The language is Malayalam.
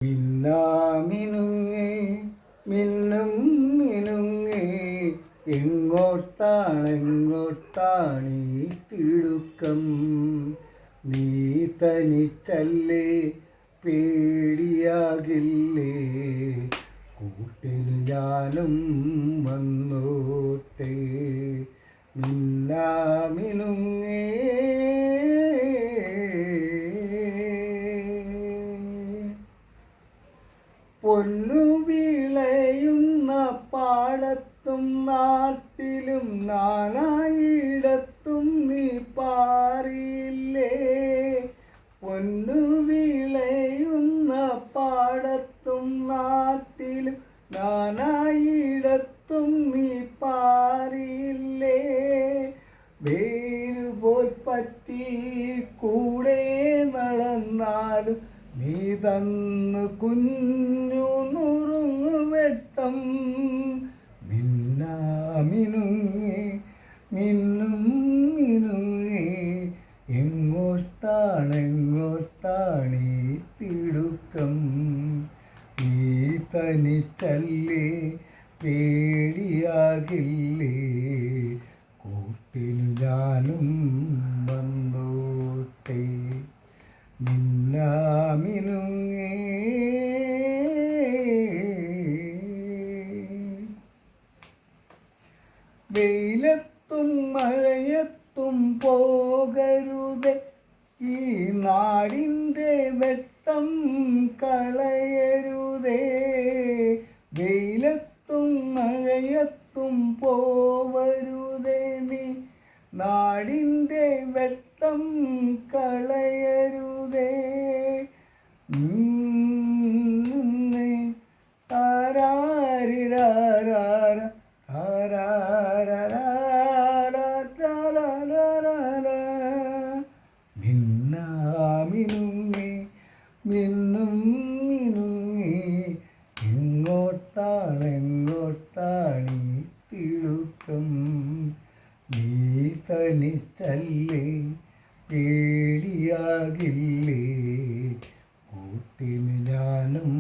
മിന്നാമിനുങ്ങേ മിന്നും മിനുങ്ങേ എങ്ങോട്ടാണെങ്ങോട്ടാണീ തിടുക്കം? നീ തനിച്ചല്ലേ, പേടിയാകില്ലേ? കൂട്ടിന് ഞാനും വന്നോട്ടെ. മിന്നാമിനുങ്ങേ പൊന്നു വിളയുന്ന പാടത്തും നാട്ടിലും നാനായിടത്തും നീ പാറിയില്ലേ? പൊന്നു വിളയുന്ന പാടത്തും നാട്ടിലും നാനായിടത്തും നീ പാറിയില്ലേ? വേരുപോൽ പറ്റി കൂടെ നടന്നാലും നീ തന്നു കുഞ്ഞു നുറുങ്ങുവെട്ടം. മിന്നാമിനുങ്ങേ മിന്നും മിനുങ്ങേ എങ്ങോട്ടാണെങ്ങോട്ടാണീ തിടുക്കം? നീ തനിച്ചല്ലേ, പേടിയാകില്ലേ? കൂട്ടിന് ഞാനും വന്നോട്ടെ. മിന്നാമിനുങ്ങേ വെയിലത്തും മഴയത്തും പോകരുതേ, ഈ നാടിൻ്റെ വെട്ടം കളയരുതേ. വെയിലത്തും മഴയത്തും പോവരുതേ, നീ നാടിൻ്റെ വെട്ടം കളയരുതേ. താരാരിരാരാര മിന്നാമിനുങ്ങേ മിന്നും മിനുങ്ങേ എങ്ങോട്ടാണെങ്ങോട്ടാണീ തിടുക്കം? നീ തനിച്ചല്ലേ, പേടിയാകില്ലേ? കൂട്ടിന് ഞാനും